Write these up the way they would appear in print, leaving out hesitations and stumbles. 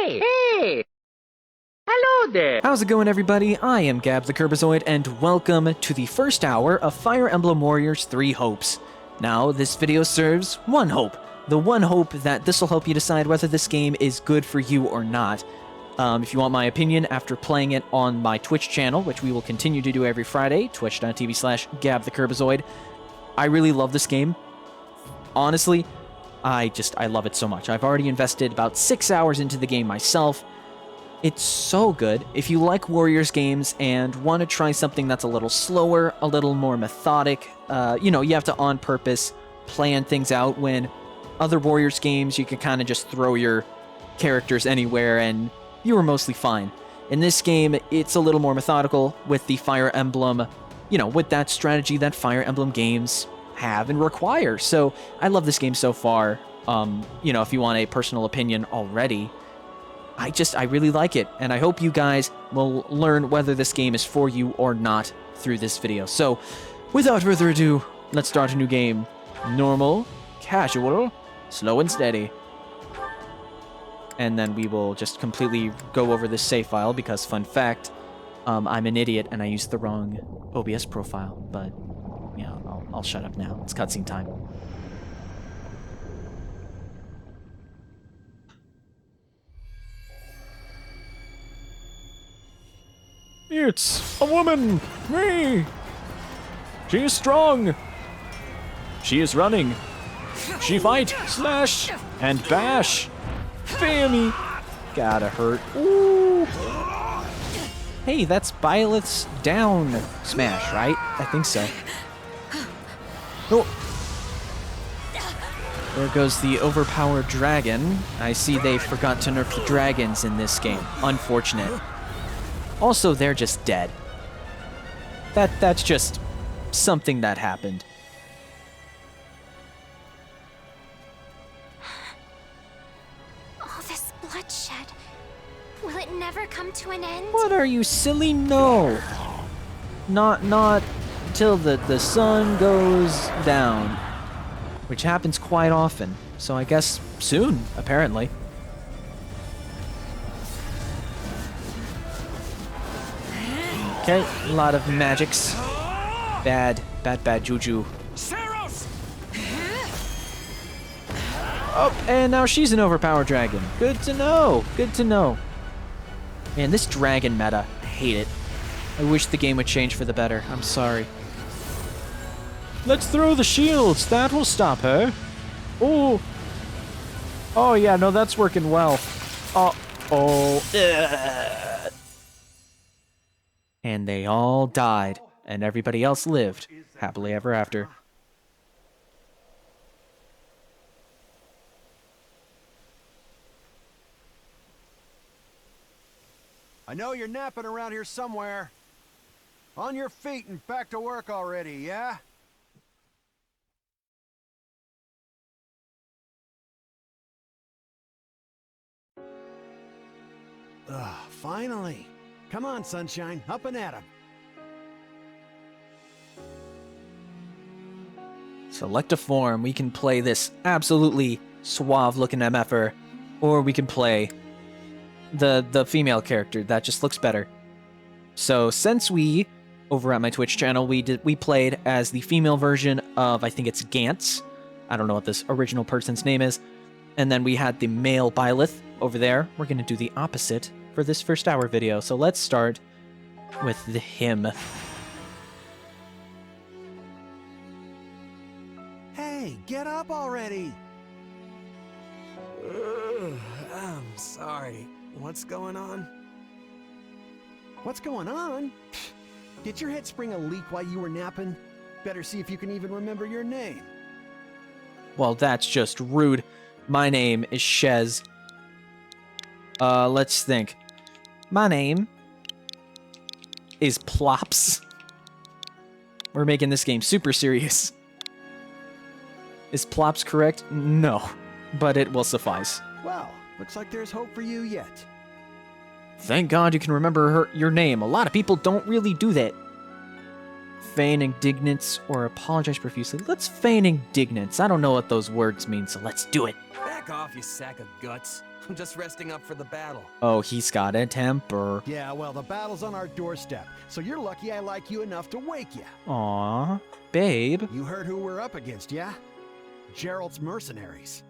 Hey! Hello there! How's it going, everybody? I am Gab the KiRBiZoiD, and welcome to the first hour of Fire Emblem Warriors 3 Hopes. Now, this video serves one hope. The one hope that this will help you decide whether this game is good for you or not. If you want my opinion after playing it on my Twitch channel, which we will continue to do every Friday, twitch.tv/GabTheKiRBiZoiD, I really love this game. Honestly, I love it so much. I've already invested about 6 hours into the game myself. It's so good. If you like Warriors games and want to try something that's a little slower, a little more methodic, you have to on purpose plan things out. When other Warriors games, you can kind of just throw your characters anywhere and you were mostly fine. In this game, it's a little more methodical with the Fire Emblem, with that strategy that Fire Emblem games have and require. So I love this game so far. If you want a personal opinion already, I really like it, and I hope you guys will learn whether this game is for you or not through this video. So, without further ado, let's start a new game. Normal, casual, slow and steady. And then we will just completely go over this save file, because fun fact, I'm an idiot and I used the wrong OBS profile, but yeah, I'll shut up now. It's cutscene time. It's a woman! Me! She is strong! She is running! She fight! Slash! And bash! Bammy! Gotta hurt. Ooh! Hey, that's Byleth's down smash, right? I think so. Oh! There goes the overpowered dragon. I see they forgot to nerf the dragons in this game. Unfortunate. Also, they're just dead. That's just something that happened. All this bloodshed. Will it never come to an end? What are you, silly? No. Not till the sun goes down. Which happens quite often. So I guess soon, apparently. Okay, a lot of magics. Bad juju. Oh, and now she's an overpowered dragon. Good to know. Good to know. Man, this dragon meta, I hate it. I wish the game would change for the better. I'm sorry. Let's throw the shields. That will stop her. Oh. Oh, yeah, no, that's working well. Oh. And they all died, and everybody else lived happily ever after. I know you're napping around here somewhere. On your feet and back to work already, yeah? Finally. Come on, sunshine, up and at 'em. Select a form. We can play this absolutely suave-looking MFer, or we can play the female character that just looks better. So since we, over at my Twitch channel, we played as the female version of, I think it's Gantz. I don't know what this original person's name is. And then we had the male Byleth over there. We're going to do the opposite for this first hour video. So let's start with the him. Hey, get up already! I'm sorry. What's going on? What's going on? Did your head spring a leak while you were napping? Better see if you can even remember your name. Well, that's just rude. My name is Shez. Let's think. My name is Plops. We're making this game super serious. Is Plops correct? No, but it will suffice. Well, looks like there's hope for you yet. Thank God you can remember your name. A lot of people don't really do that. Feign indignance or apologize profusely. Let's feign indignance. I don't know what those words mean, so let's do it. Back off, you sack of guts. I'm just resting up for the battle. Oh, he's got a temper. Yeah, well, the battle's on our doorstep, so you're lucky I like you enough to wake you. Aw, babe. You heard who we're up against, yeah? Gerald's mercenaries.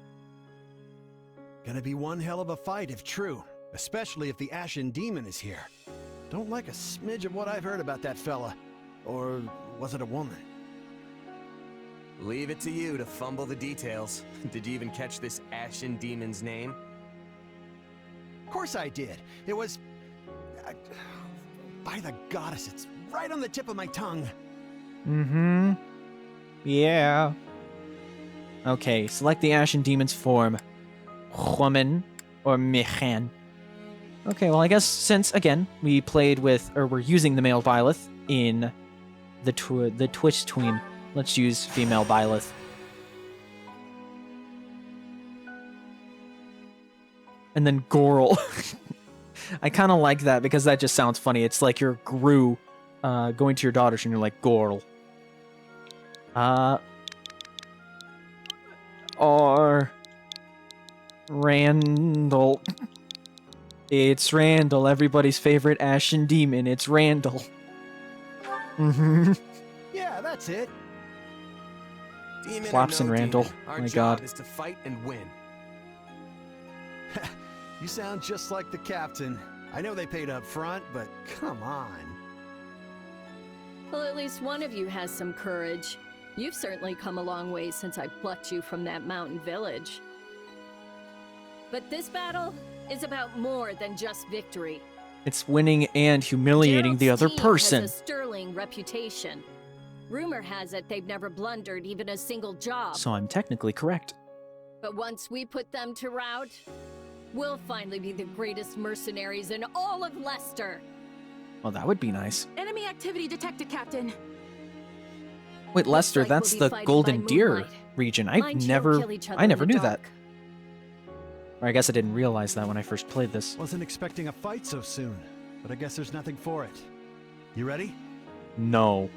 Gonna be one hell of a fight if true, especially if the Ashen Demon is here. Don't like a smidge of what I've heard about that fella. Or was it a woman? Leave it to you to fumble the details. Did you even catch this Ashen Demon's name? Of course I did. It was... by the goddess, it's right on the tip of my tongue. Mm-hmm. Yeah. Okay, select the Ashen Demon's form. Woman or Mechan. Okay, well I guess since, again, we played with, or we're using the male Byleth in the Twitch tween, let's use female Byleth. And then Gorl. I kind of like that because that just sounds funny. It's like you're Gru going to your daughters and you're like, Gorl. Or Randall. It's Randall, everybody's favorite Ashen Demon. It's Randall. Mm-hmm. Yeah, that's it. Demon Flops or and no Randall. demon, our My job God. is to fight and win. You sound just like the captain. I know they paid up front, but come on. Well, at least one of you has some courage. You've certainly come a long way since I plucked you from that mountain village. But this battle is about more than just victory. It's winning and humiliating the Gerald's other team person. has a sterling reputation. Rumor has it they've never blundered even a single job. So I'm technically correct. But once we put them to rout, we'll finally be the greatest mercenaries in all of Leicester. Well, that would be nice. Enemy activity detected, Captain. Wait, Lester, like that's we'll be the fighting Golden by Deer moonlight. region. Mind I you, never kill each other I in never the knew that. dark. Or I guess I didn't realize that when I first played this. Wasn't expecting a fight so soon, but I guess there's nothing for it. You ready? No.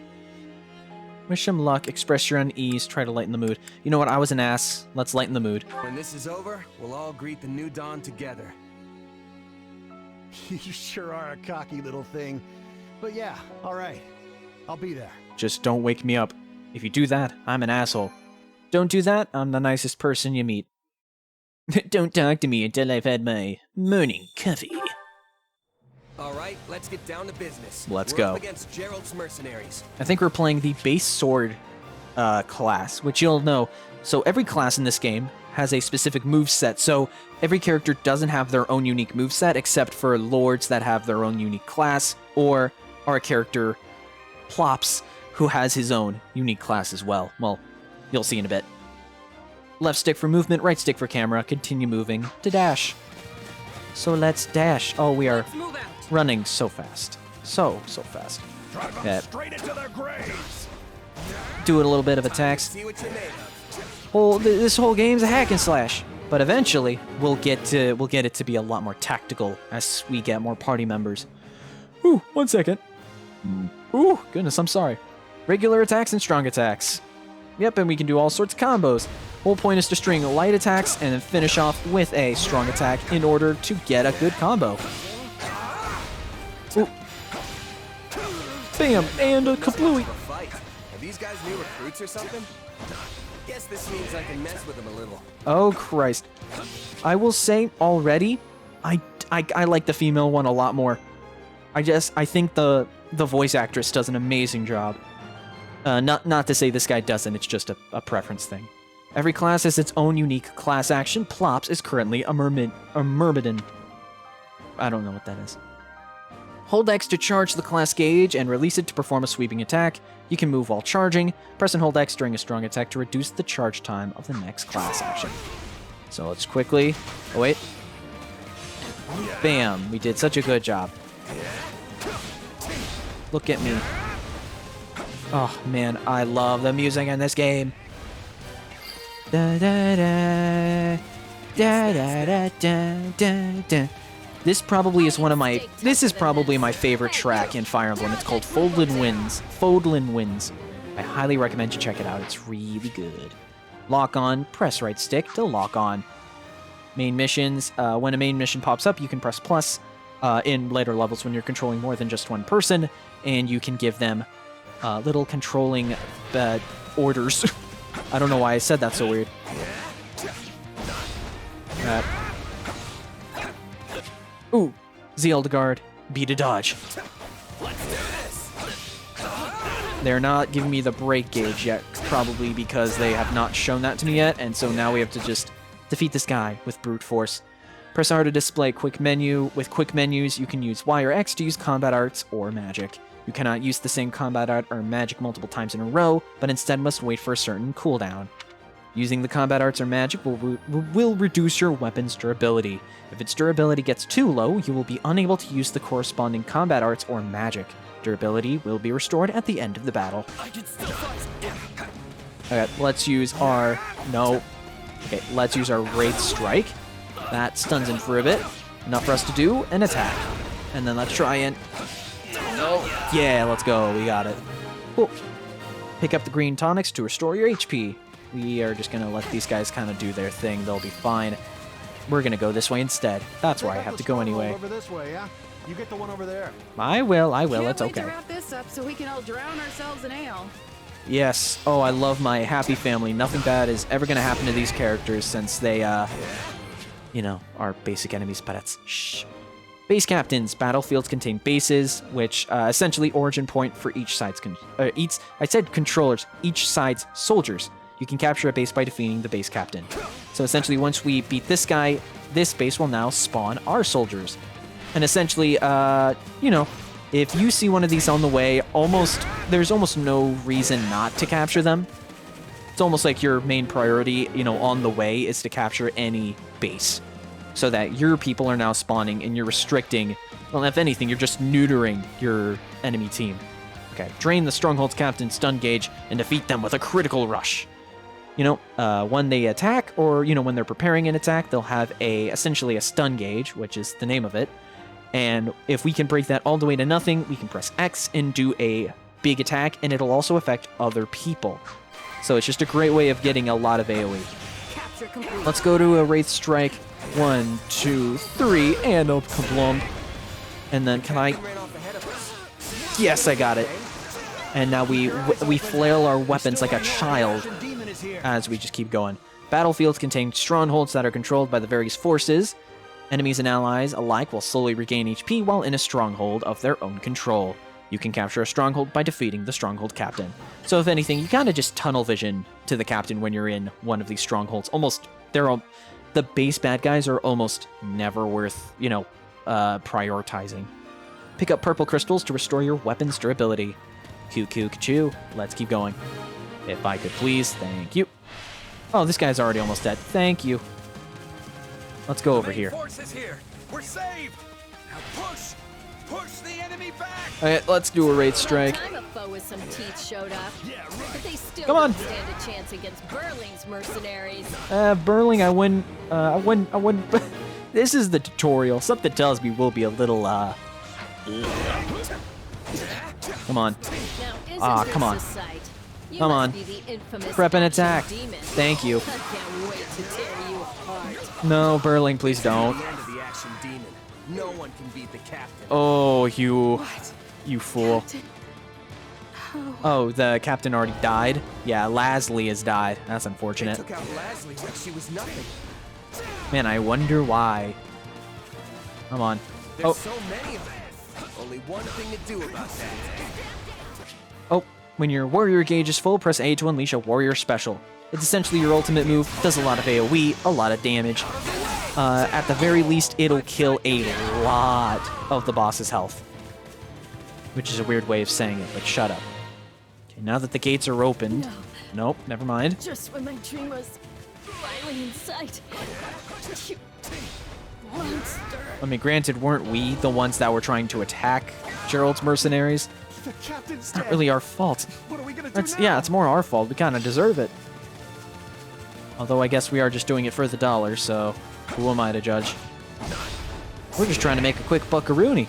Wish him luck, express your unease, try to lighten the mood. You know what, I was an ass. Let's lighten the mood. When this is over, we'll all greet the new dawn together. You sure are a cocky little thing. But yeah, all right. I'll be there. Just don't wake me up. If you do that, I'm an asshole. Don't do that, I'm the nicest person you meet. Don't talk to me until I've had my morning coffee. All right, let's get down to business. Let's We're go. up against Gerald's mercenaries. I think we're playing the base sword class, which you'll know. So every class in this game has a specific move set. So every character doesn't have their own unique move set, except for lords that have their own unique class, or our character Plops, who has his own unique class as well. Well, you'll see in a bit. Left stick for movement, right stick for camera. Continue moving to dash. So let's dash. Oh, we are Let's move out. running so fast. So fast. Yeah. Straight into their graves! Do a little bit of attacks. See what you're made of. This whole game's a hack and slash. But eventually, we'll get it to be a lot more tactical as we get more party members. Ooh, 1 second. Ooh, goodness, I'm sorry. Regular attacks and strong attacks. Yep, and we can do all sorts of combos. Whole point is to string light attacks and then finish off with a strong attack in order to get a good combo. Ooh. Bam, and a kablooey. A fight. Are these guys new recruits or something? Guess this means I can mess with them a little. Oh, Christ. I will say already, I like the female one a lot more. I think the voice actress does an amazing job. Not to say this guy doesn't, it's just a preference thing. Every class has its own unique class action. Plops is currently a Myrmidon. I don't know what that is. Hold X to charge the class gauge and release it to perform a sweeping attack. You can move while charging. Press and hold X during a strong attack to reduce the charge time of the next class action. So let's quickly... Oh, wait. Bam! We did such a good job. Look at me. Oh, man, I love the music in this game. Da da da da da da da da da. This probably is one of my. This is probably my favorite track in Fire Emblem. It's called Fódlan Winds. Fódlan Winds. I highly recommend you check it out. It's really good. Lock on. Press right stick to lock on. main missions. When a main mission pops up, you can press plus in later levels when you're controlling more than just one person, and you can give them little controlling orders. I don't know why I said that so weird. Ooh, the Edelgard, beat a dodge. They're not giving me the break gauge yet, probably because they have not shown that to me yet, and so now we have to just defeat this guy with brute force. Press R to display quick menu. With quick menus, you can use Y or X to use combat arts or magic. You cannot use the same combat art or magic multiple times in a row, but instead must wait for a certain cooldown. Using the combat arts or magic will reduce your weapon's durability. If its durability gets too low, you will be unable to use the corresponding combat arts or magic. Durability will be restored at the end of the battle. Okay, let's use our... No. Okay, let's use our Wraith Strike. That stuns him for a bit. Enough for us to do an attack. And then let's try and... No. Yeah, let's go. We got it. Cool. Pick up the green tonics to restore your HP. We are just going to let these guys kind of do their thing. They'll be fine. We're going to go this way instead. That's where I have to go anyway. Over this way, yeah? You get the one over there. I will. Can't It's wait okay. to wrap this up so we can all drown ourselves in ale. Yes. Oh, I love my happy family. Nothing bad is ever going to happen to these characters since they, you know, are basic enemies, but it's... Shh. Base captains. Battlefields contain bases, which essentially origin point for each side's... I said controllers. Each side's soldiers. You can capture a base by defeating the base captain. So essentially, once we beat this guy, this base will now spawn our soldiers. And essentially, you know, if you see one of these on the way, there's almost no reason not to capture them. It's almost like your main priority, you know, on the way is to capture any base. So that your people are now spawning and you're restricting, well, if anything, you're just neutering your enemy team. Okay, drain the Stronghold's captain's stun gauge and defeat them with a critical rush. You know, when they attack, or, you know, when they're preparing an attack, they'll have essentially a stun gauge, which is the name of it. And if we can break that all the way to nothing, we can press X and do a big attack, and it'll also affect other people. So it's just a great way of getting a lot of AoE. Let's go to a Wraith Strike. 1, 2, 3, and a kablum. And then can I... Yes, I got it. And now we flail our weapons like a child as we just keep going. Battlefields contain strongholds that are controlled by the various forces. Enemies and allies alike will slowly regain HP while in a stronghold of their own control. You can capture a stronghold by defeating the stronghold captain. So if anything, you kind of just tunnel vision to the captain when you're in one of these strongholds. The base bad guys are almost never worth, you know, prioritizing. Pick up purple crystals to restore your weapon's durability. Choo. Let's keep going. If I could please, thank you. Oh, this guy's already almost dead. Thank you. Let's go over here. We're saved. Now push the enemy back. Okay, let's do a Wraith Strike. Time a foe with some teeth showed up, but they still Come on. didn't stand a chance against Burling's mercenaries. Burling, I wouldn't. This is the tutorial. Something tells me we'll be a little, Come on. Now, come on. You Come must on. be the infamous Prep and action attack. demon. Thank you. I can't wait to tear you apart. No, Burling, please don't. The end of the action demon. No one can beat the captain. Oh, you fool. Oh, the captain already died? Yeah, Lasley has died. That's They unfortunate. took out Leslie like she was nothing. Man, I wonder why. Come on. There's Oh. so many of them. Only one thing to do about that. Oh, when your warrior gauge is full, press A to unleash a warrior special. It's essentially your ultimate move, does a lot of AoE, a lot of damage. At the very least, it'll kill a lot of the boss's health. Which is a weird way of saying it, but shut up. Okay, now that the gates are opened... Nope, never mind. Just when my dream was finally in sight. You monster. I mean, granted, weren't we the ones that were trying to attack Gerald's mercenaries? The captain's It's not dead. really our fault. What are we gonna do now? Yeah, it's more our fault. We kind of deserve it. Although I guess we are just doing it for the dollar, so who am I to judge? We're just trying to make a quick buckaroony.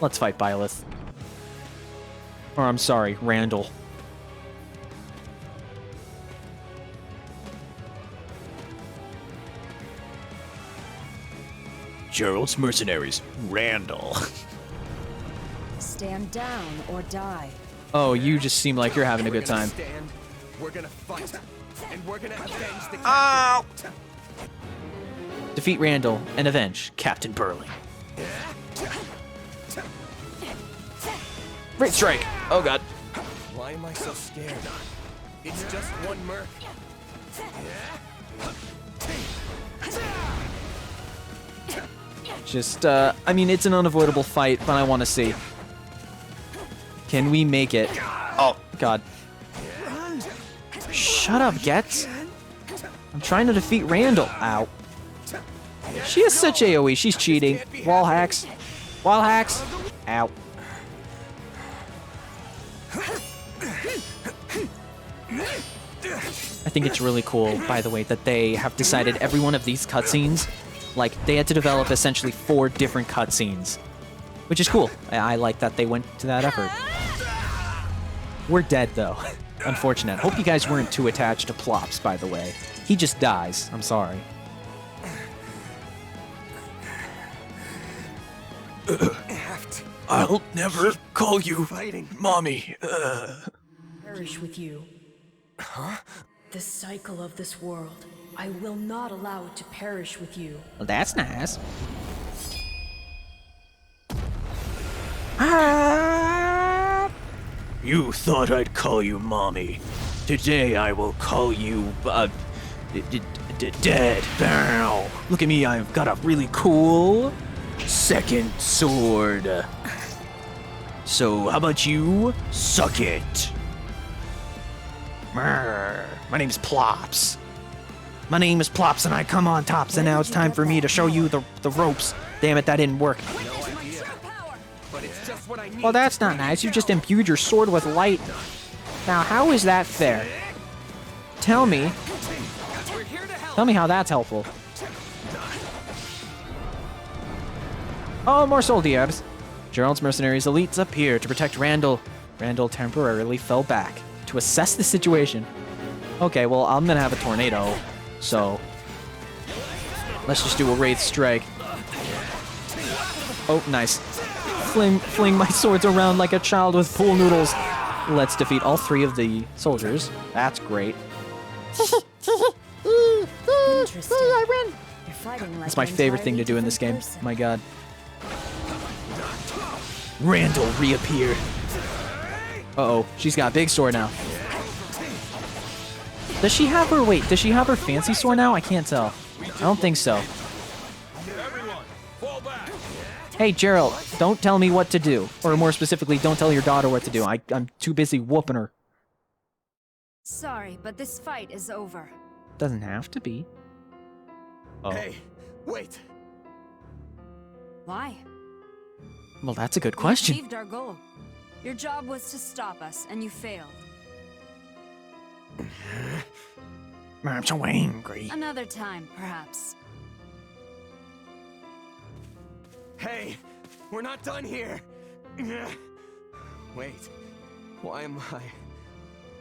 Let's fight Byleth. Or I'm sorry, Randall. Gerald's mercenaries, Randall. Stand down or die. Oh, you just seem like you're having a good time. Stand, we're gonna fight, and we're gonna avenge the Ow! Defeat Randall and avenge Captain Burling. Great strike! Oh god. Why am I so scared? It's just one merc. Just, I mean, it's an unavoidable fight, but I want to see. Can we make it? Oh, God. Shut up, Getz. I'm trying to defeat Randall. Ow. She has such AoE. She's cheating. Wall hacks. Wall hacks. Ow. I think it's really cool, by the way, that they have decided every one of these cutscenes, like, they had to develop essentially 4 different cutscenes. Which is cool. I like that they went to that effort. We're dead, though. Unfortunate. Hope you guys weren't too attached to Plops, by the way. He just dies. I'm sorry. I'll never call you Mommy. Perish with you. Huh? The cycle of this world. I will not allow it to perish with you. Well, that's nice. You thought I'd call you Mommy. Today I will call you, dead. Now, look at me, I've got a really cool second sword. So, how about you suck it? My name's Plops. My name is Plops and I come on tops, and now it's time for me to show you the ropes. Damn it, that didn't work. Well, that's not nice. You just imbued your sword with light. Now, how is that fair? Tell me. Tell me how that's helpful. Oh, more soldiers. Gerald's mercenaries elites appear to protect Randall. Randall temporarily fell back to assess the situation. Okay, well, I'm gonna have a tornado, so let's just do a wraith strike. Oh, nice. Fling my swords around like a child with pool noodles. Let's defeat all 3 of the soldiers. That's great. Interesting. You're fighting like That's my favorite thing to do in this game. person. My god. Randall reappeared. Uh-oh, she's got a big sword now. Does she have her, wait, does she have her fancy sword now? I can't tell. I don't think so. Hey, Gerald, don't tell me what to do. Or more specifically, don't tell your daughter what to do. I'm too busy whooping her. Sorry, but this fight is over. Doesn't have to be. Oh. Hey, wait. Why? Well, that's a good We question. achieved our goal. Your job was to stop us, and you failed. I'm so angry. Another time, perhaps. Hey, we're not done here. Wait, why am I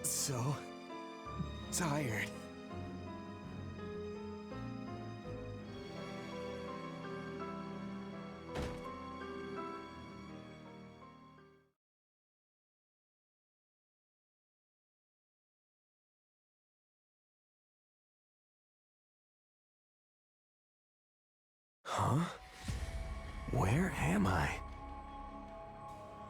so tired? Huh? Where am I?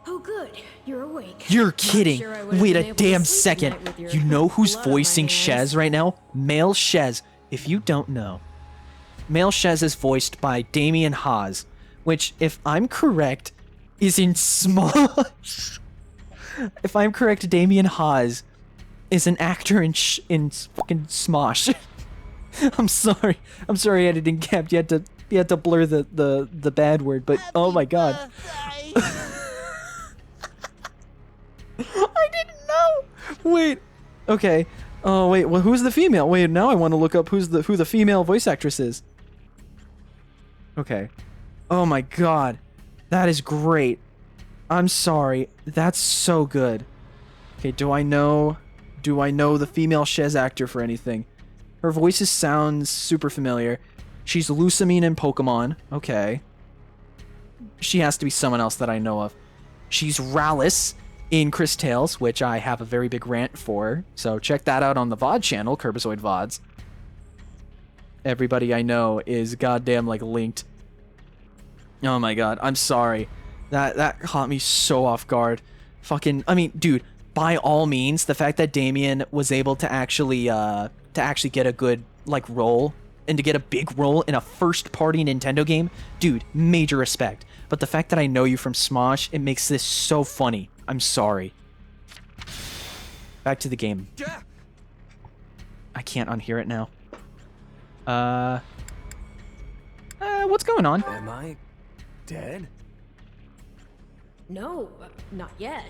Oh, good. You're awake. You're kidding. sure I would've Wait been a able to damn sleep second. tonight with your You know who's blood on my voicing hands. Shez right now? Male Shez. If you don't know, Male Shez is voiced by Damien Haas, which, if I'm correct, is in Smosh. If I'm correct, Damien Haas is an actor in fucking Smosh. I'm sorry. I'm sorry, editing Cap. You had to blur the bad word, but oh my god. I didn't know. Wait. Okay. Oh wait. Well, who's the female? Wait. Now I want to look up who the female voice actress is. Okay. Oh my god. That is great. I'm sorry. That's so good. Okay. Do I know the female Shez actor for anything? Her voice sounds super familiar. She's Lucamine in Pokemon. Okay. She has to be someone else that I know of. She's Rallis in Chris Tales, which I have a very big rant for. So check that out on the VOD channel, KiRBiZoiD VODs. Everybody I know is goddamn, like, linked. Oh my god, I'm sorry. That caught me so off guard. Fucking, I mean, dude, by all means, the fact that Damien was able to actually get a good, like, role, and to get a big role in a first-party Nintendo game, dude, major respect. But the fact that I know you from Smosh, it makes this so funny. I'm sorry. Back to the game. I can't unhear it now. What's going on? Am I dead? No, not yet.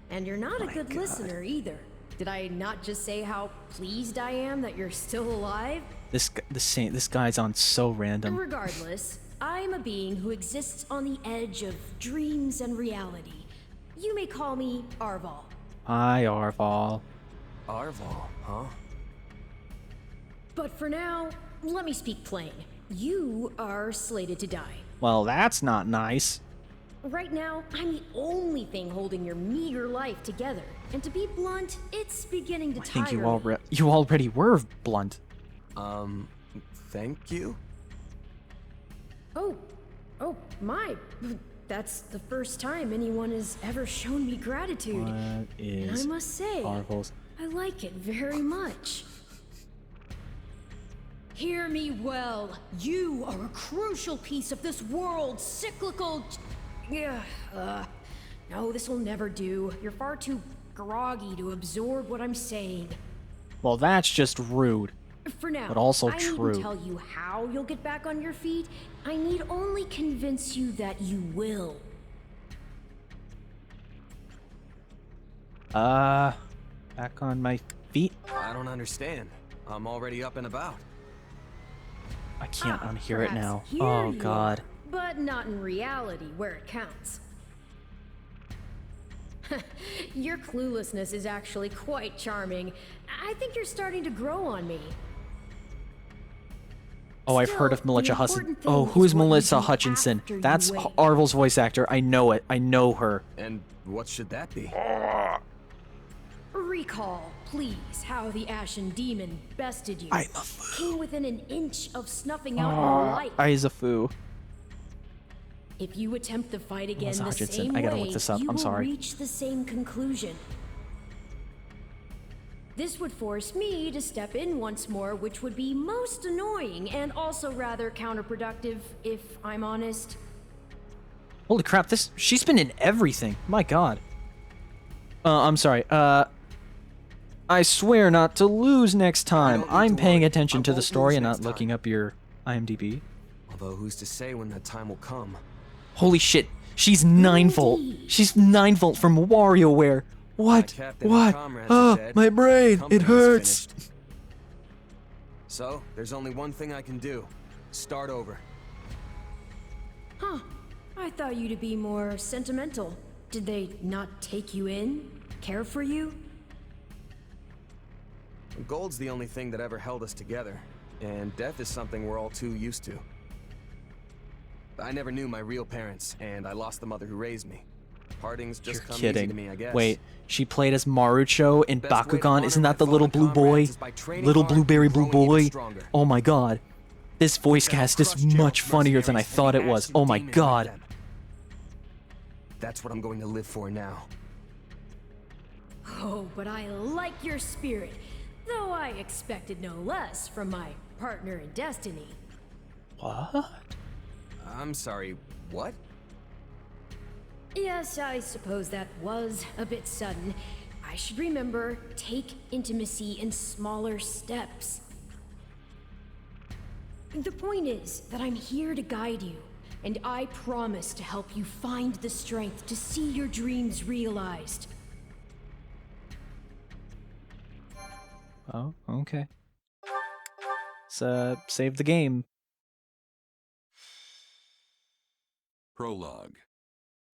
And you're not a good listener either. Did I not just say how pleased I am that you're still alive? This guy's on so random. Regardless, I'm a being who exists on the edge of dreams and reality. You may call me Arval. Hi, Arval. Arval, huh? But for now, let me speak plain. You are slated to die. Well, that's not nice. Right now, I'm the only thing holding your meager life together. And to be blunt, it's beginning to tire I think me. you already were blunt. Thank you? Oh, my. That's the first time anyone has ever shown me gratitude. What is and I must say, Arval's? I like it very much. Hear me well. You are a crucial piece of this world's cyclical... No, this will never do. You're far too groggy to absorb what I'm saying. Well, that's just rude. For now, but also I true. needn't tell you how you'll get back on your feet. I need only convince you that you will. Back on my feet? I don't understand. I'm already up and about. I can't unhear it now. Here Oh, you God. are, but not in reality, where it counts. Your cluelessness is actually quite charming. I think you're starting to grow on me. Oh, I've heard of Still, Melissa the Hutchinson. important thing Oh, who is what you Melissa do Hutchinson? after you That's wait. Arval's voice actor. I know it. I know her. And what should that be? Recall, please, how the Ashen Demon bested you. I'm a fool. Came within an inch of snuffing out your life. Aizafu. If you attempt the fight again Melissa the Hutchinson. same I gotta way, look this up. you I'm will sorry. reach the same conclusion. This would force me to step in once more, which would be most annoying and also rather counterproductive, if I'm honest. Holy crap, she's been in everything. My God. I'm sorry. I swear not to lose next time. I'm paying attention to the story and not looking up your IMDb. Although who's to say when that time will come? Holy shit. She's 9 volt. She's 9 volt from WarioWare. What? Captain and What? comrades are dead. My brain. Company's It hurts. finished. So, there's only one thing I can do. Start over. Huh. I thought you to be more sentimental. Did they not take you in? Care for you? Gold's the only thing that ever held us together, and death is something we're all too used to. I never knew my real parents, and I lost the mother who raised me. Partings just You're come kidding. easy to me, I guess. Wait, she played as Marucho in Best way to Bakugan. honor Isn't my that the little fallen blue boy? comrades is by training Little hard blueberry and blue growing even boy? stronger. Oh my God. This voice cast is much funnier than I thought it was. Oh my God. That's what I'm going to live for now. Oh, but I like your spirit. Though I expected no less from my partner in destiny. What? I'm sorry, what? Yes, I suppose that was a bit sudden. I should remember, take intimacy in smaller steps. The point is that I'm here to guide you, and I promise to help you find the strength to see your dreams realized. Oh, okay. Let's save the game. Prologue.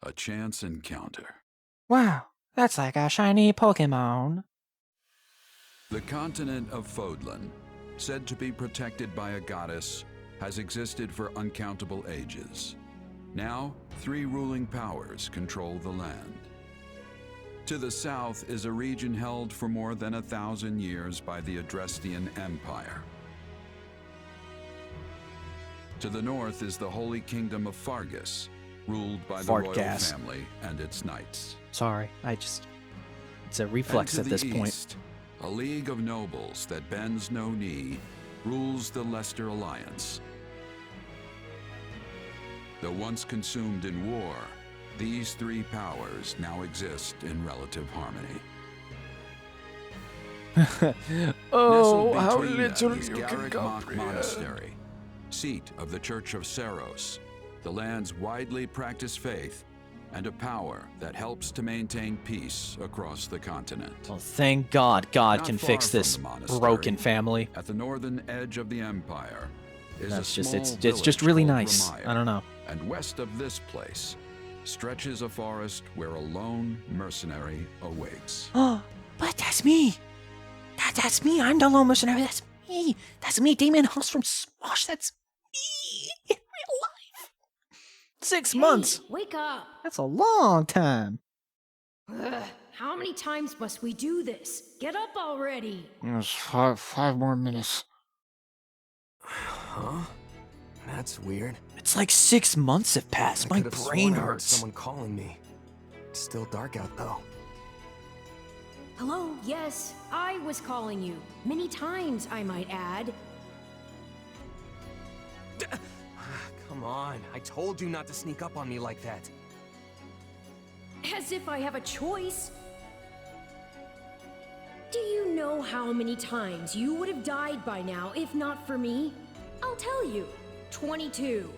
A chance encounter. Wow, that's like a shiny Pokemon. The continent of Fódlan, said to be protected by a goddess, has existed for uncountable ages. Now, 3 ruling powers control the land. To the south is a region held for more than 1,000 years by the Adrestian Empire. To the north is the Holy Kingdom of Fargus, ruled by the royal family and its knights. Sorry, it's a reflex at this point. East, a league of nobles that bends no knee rules the Leicester Alliance. Though once consumed in war, these 3 powers now exist in relative harmony. Oh, Nestled how between little them is you can Garrick comprehend. Monastery, seat of the Church of Saros, the land's widely practiced faith, and a power that helps to maintain peace across the continent. Well, thank God God Not can far fix from this the monastery, broken family. At the northern edge of the empire is That's a just small it's just village really called nice. Ramaya. I don't know. And west of this place stretches a forest where a lone mercenary awaits. Oh, but that's me. That's me. I'm the lone mercenary. That's me. That's me, Damien Haas from Smosh. That's me in real life. 6 months. Wake up! That's a long time. Ugh, how many times must we do this? Get up already! Yes, five more minutes. Huh? That's weird. It's like 6 months have passed. I My could've brain sworn I heard hurts. someone calling me. It's still dark out though. Hello? Yes, I was calling you. Many times, I might add. Come on, I told you not to sneak up on me like that. As if I have a choice. Do you know how many times you would have died by now if not for me? I'll tell you. 22.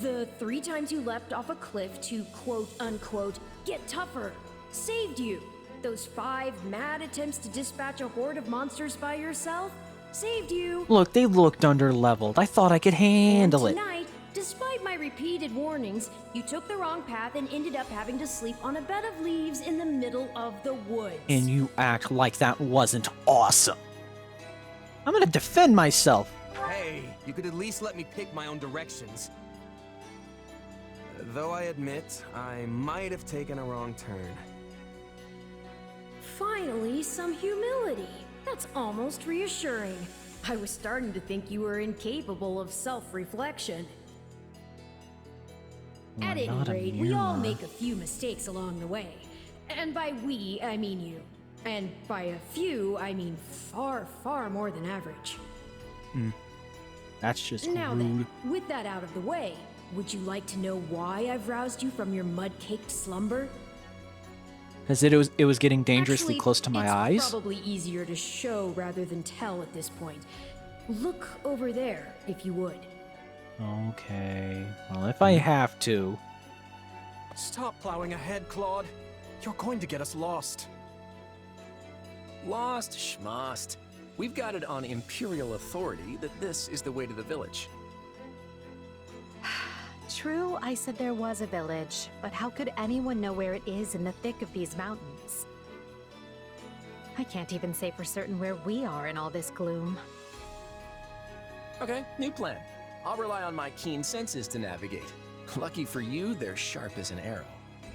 The 3 times you leapt off a cliff to quote-unquote get tougher saved you. Those 5 mad attempts to dispatch a horde of monsters by yourself saved you. Look, they looked under-leveled. I thought I could handle it. Tonight, despite my repeated warnings, you took the wrong path and ended up having to sleep on a bed of leaves in the middle of the woods. And you act like that wasn't awesome. I'm gonna defend myself. Hey, you could at least let me pick my own directions. Though I admit, I might have taken a wrong turn. Finally, some humility. That's almost reassuring. I was starting to think you were incapable of self-reflection. At any not a rate, we all mirror. make a few mistakes along the way. And by we, I mean you. And by a few, I mean far, far more than average. That's just Now rude. then, with that out of the way, would you like to know why I've roused you from your mud-caked slumber? Because it was getting dangerously Actually, close to my it's eyes. Probably easier to show rather than tell at this point. Look over there, if you would. Okay. Well, if I have to. Stop plowing ahead, Claude. You're going to get us lost. Lost schmost. We've got it on Imperial authority that this is the way to the village. True, I said there was a village, but how could anyone know where it is in the thick of these mountains? I can't even say for certain where we are in all this gloom. Okay, new plan. I'll rely on my keen senses to navigate. Lucky for you, they're sharp as an arrow.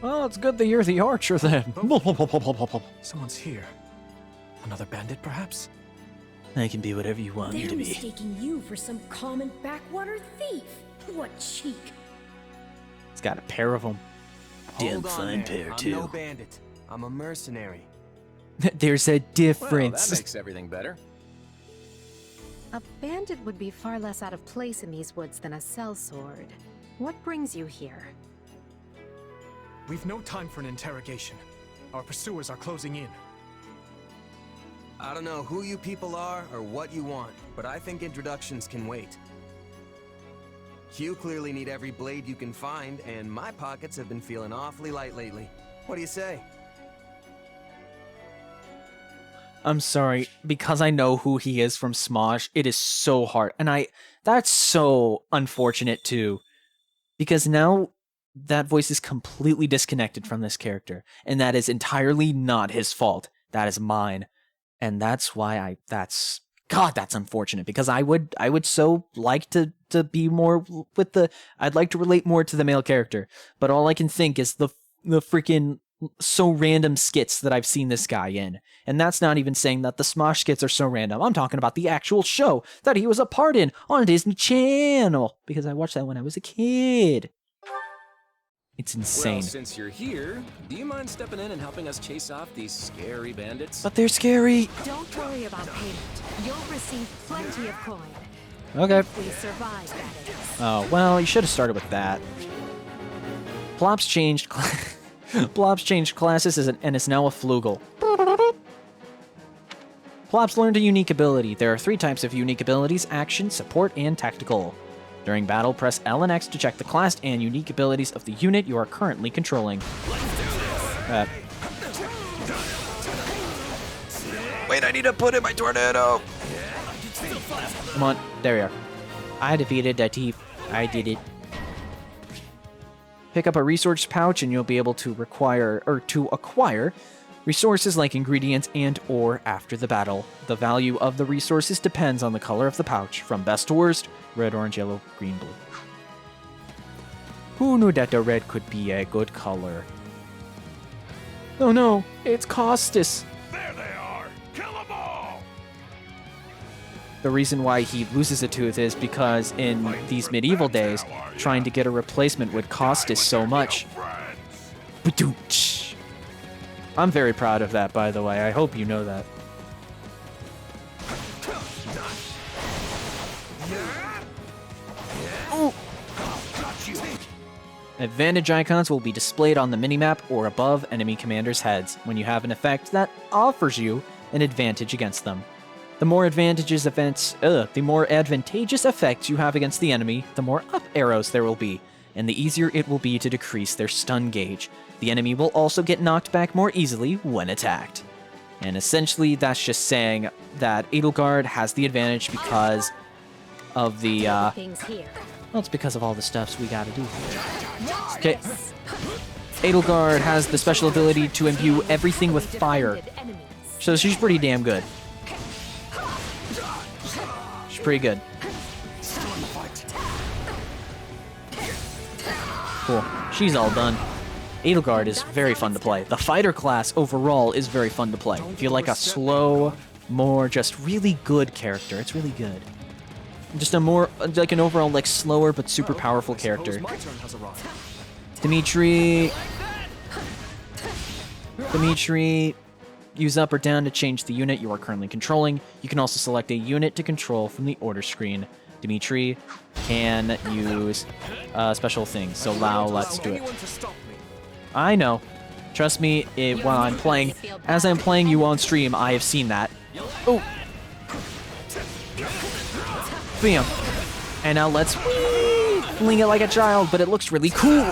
Well, it's good that you're the archer then. Someone's here. Another bandit, perhaps? I can be whatever you want me They're to be. mistaking you for some common backwater thief. What cheek. It's got a pair of them. Damn Hold on fine there. pair, I'm too. no bandit. I'm a mercenary. There's a Well, difference. that makes everything better. A bandit would be far less out of place in these woods than a sellsword. What brings you here? We've no time for an interrogation. Our pursuers are closing in. I don't know who you people are or what you want, but I think introductions can wait. You clearly need every blade you can find, and my pockets have been feeling awfully light lately. What do you say? I'm sorry, because I know who he is from Smosh, it is so hard. And that's so unfortunate too. Because now that voice is completely disconnected from this character. And that is entirely not his fault. That is mine. And that's why God, that's unfortunate because I would so like to be more with the I'd like to relate more to the male character, but all I can think is the freaking so random skits that I've seen this guy in. And that's not even saying that the Smosh skits are so random. I'm talking about the actual show that he was a part in on Disney Channel because I watched that when I was a kid. It's insane. Well, since you're here, do you mind stepping in and helping us chase off these scary bandits? But they're scary. Don't worry about payment. You'll receive plenty of coin. Okay. If we survive, that is. Oh, well, you should have started with that. Plop's changed classes and is now a Flugel. Plop's learned a unique ability. There are 3 types of unique abilities: action, support, and tactical. During battle, press L and X to check the class and unique abilities of the unit you are currently controlling. Wait, I need to put in my tornado! Come on, there we are. I defeated that thief. I did it. Pick up a resource pouch and you'll be able to acquire resources like ingredients and ore after the battle. The value of the resources depends on the color of the pouch, from best to worst: red, orange, yellow, green, blue. Who knew that the red could be a good color? Oh no, it's Costas. There they are! Kill them all! The reason why he loses a tooth is because in these medieval days, trying to get a replacement would cost us so much. Ba-doonch. I'm very proud of that, by the way. I hope you know that. Oh. Advantage icons will be displayed on the minimap or above enemy commanders' heads when you have an effect that offers you an advantage against them. The more advantageous effects you have against the enemy, the more up arrows there will be, and the easier it will be to decrease their stun gauge. The enemy will also get knocked back more easily when attacked. And essentially, that's just saying that Edelgard has the advantage because of the, well, it's because of all the stuffs we gotta do. Okay. Edelgard has the special ability to imbue everything with fire. So she's pretty damn good. She's pretty good. Cool. She's all done. Edelgard is very fun to play. The fighter class overall is very fun to play. If you like a slow, more just really good character, it's really good. Just a more, like an overall, like slower but super powerful character. Dimitri, use up or down to change the unit you are currently controlling. You can also select a unit to control from the order screen. Dimitri can use special things, so Lau, let's do it. I know. Trust me, while I'm playing, as I'm playing you on stream, I have seen that. Oh! Bam! And now let's fling it like a child, but it looks really cool!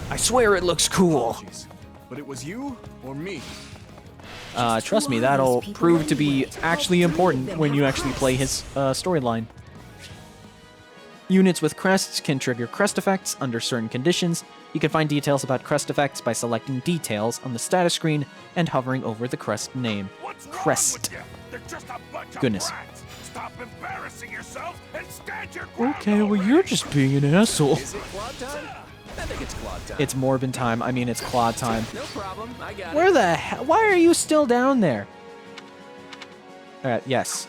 I swear it looks cool! But it was you or me? Trust me, that'll prove to be actually important when you actually play his storyline. Units with crests can trigger crest effects under certain conditions. You can find details about crest effects by selecting details on the status screen and hovering over the crest name. Crest. Goodness. Stop embarrassing yourself and stand your ground. Okay, well you're just being an asshole. Is it Claude time? I think it's Claude time. It's Morbin time. I mean, it's Claude time. No problem. I got it. Where the hell? Why are you still down there? Alright, yes.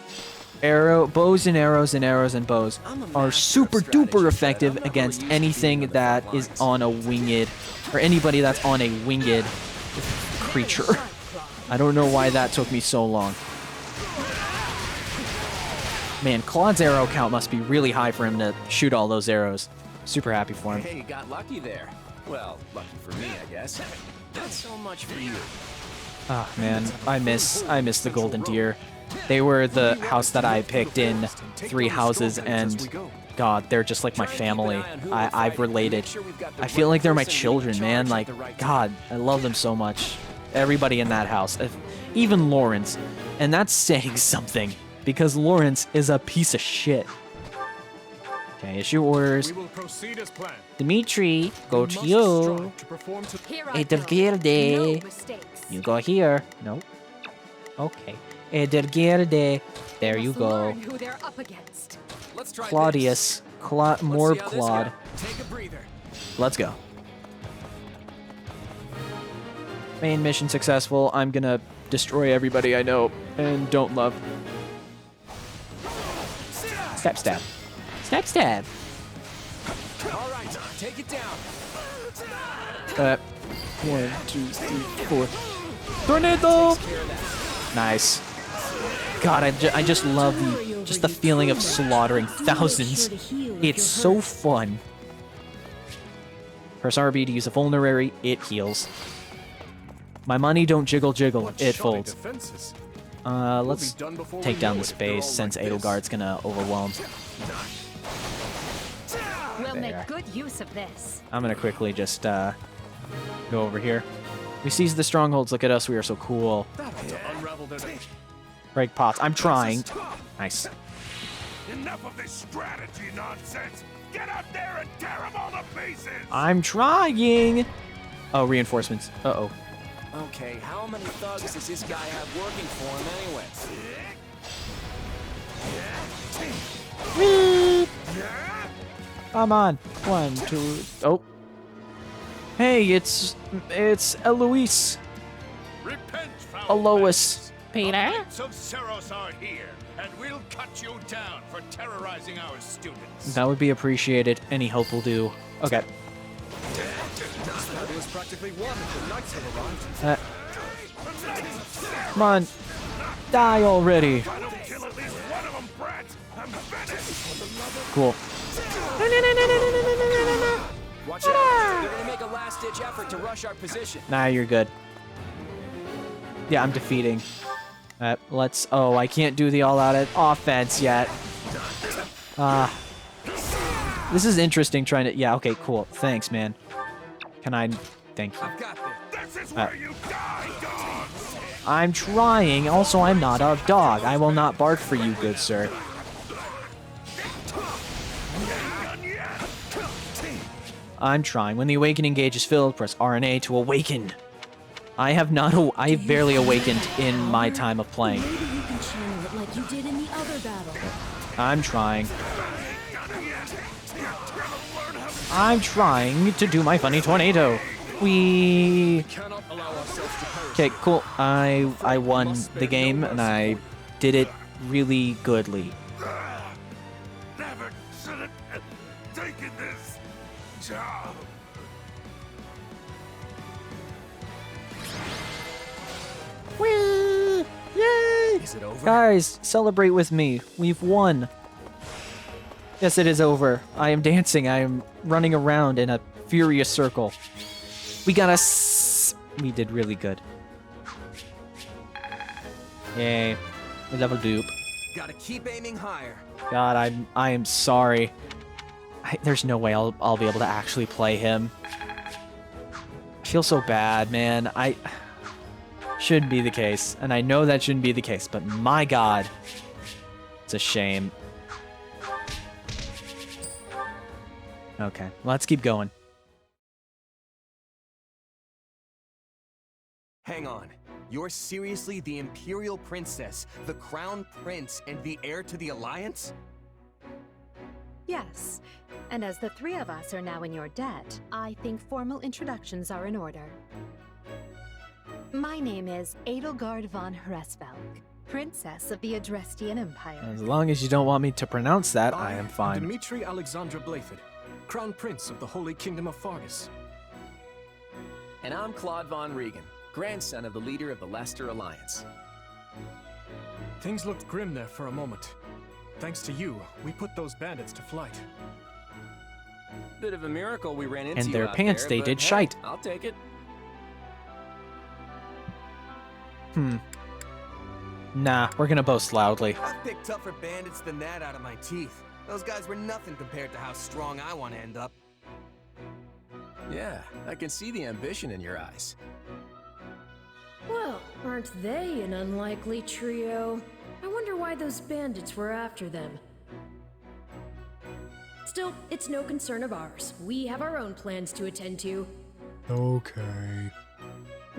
Bows and arrows and arrows and bows are super duper effective against anything that is on a winged, or anybody that's on a winged creature. I don't know why that took me so long. Man, Claude's arrow count must be really high for him to shoot all those arrows. Super happy for him. Hey, you got lucky there. Well, lucky for me, I guess. Not so much for you. Ah, man, I miss the Golden Deer. They were the house that I picked in 3 houses, and God, they're just like my family. I've related. I feel like they're my children, man. Like, God, I love them so much. Everybody in that house, even Lawrence. And that's saying something, because Lawrence is a piece of shit. Okay, issue orders. Dimitri, go to you. Edelgard, you go here. Nope. Okay. Edelgard. There you go. Learn who they're up against. Let's try Claudius. Let's Morb see how this Claude. goes. Take a breather. Let's go. Main mission successful. I'm gonna destroy everybody I know and don't love. Stab, stab. Stab, stab. All right, take it down. 1, 2, 3, 4. Tornado! Nice. God, I just love the feeling of slaughtering thousands. It's so fun. Press RB to use a vulnerary, it heals. My money don't jiggle jiggle, it folds. Let's take down this base since Edelgard's gonna overwhelm. We'll make good use of this. I'm gonna quickly just go over here. We seize the strongholds, look at us, we are so cool. Break pots, I'm trying. Nice. Enough of this strategy nonsense! Get out there and tear them all to pieces! I'm trying! Oh, reinforcements. Uh-oh. Okay, how many thugs does this guy have working for him anyway? Come on. 1, 2. Oh. Hey, it's Eloise. Repent, Alois. Peter? The knights of Seros are here, and we'll cut you down for terrorizing our students. That would be appreciated. Any help will do. Okay. It was practically one if the knights had arrived. Come on. Die already. If I don't kill at least one of them, brats, I'm finished. Cool. Watch out. They're gonna make a last-ditch effort to rush our position. Nah, you're good. Yeah, I'm defeating. Let's... Oh, I can't do the all-out offense yet. This is interesting trying to... Yeah, okay, cool. Thanks, man. Can I... Thank you. This is where you die, dogs! I'm trying. Also, I'm not a dog. I will not bark for you, good sir. I'm trying. When the awakening gauge is filled, press RNA to awaken. I have not... I have barely awakened in my time of playing. Maybe you can channel it like you did in the other battle. I'm trying. I'm trying to do my funny tornado. We... Okay, cool. I won the game, and I did it really goodly. Never should have taken this job. Whee! Yay! Is it over? Guys, celebrate with me. We've won. Yes, it is over. I am dancing. I am running around in a furious circle. We got us. We did really good. Yay. We level dupe. Gotta keep aiming higher. God, I am sorry. There's no way I'll be able to actually play him. I feel so bad, man. Shouldn't be the case, and I know that shouldn't be the case, but my God, it's a shame. Okay, let's keep going. Hang on. You're seriously the Imperial Princess, the Crown Prince, and the heir to the Alliance? Yes, and as the three of us are now in your debt, I think formal introductions are in order. My name is Edelgard von Hresvelg, Princess of the Adrestian Empire. As long as you don't want me to pronounce that, I am fine. Dimitri Alexandra Blaifford, Crown Prince of the Holy Kingdom of Fargus. And I'm Claude von Regan, grandson of the leader of the Leicester Alliance. Things looked grim there for a moment. Thanks to you, we put those bandits to flight. Bit of a miracle we ran into And you their out pants, there, they but did hey, shite. I'll take it. Nah, we're gonna boast loudly. I've picked tougher bandits than that out of my teeth. Those guys were nothing compared to how strong I want to end up. Yeah, I can see the ambition in your eyes. Well, aren't they an unlikely trio? I wonder why those bandits were after them. Still, it's no concern of ours. We have our own plans to attend to. Okay.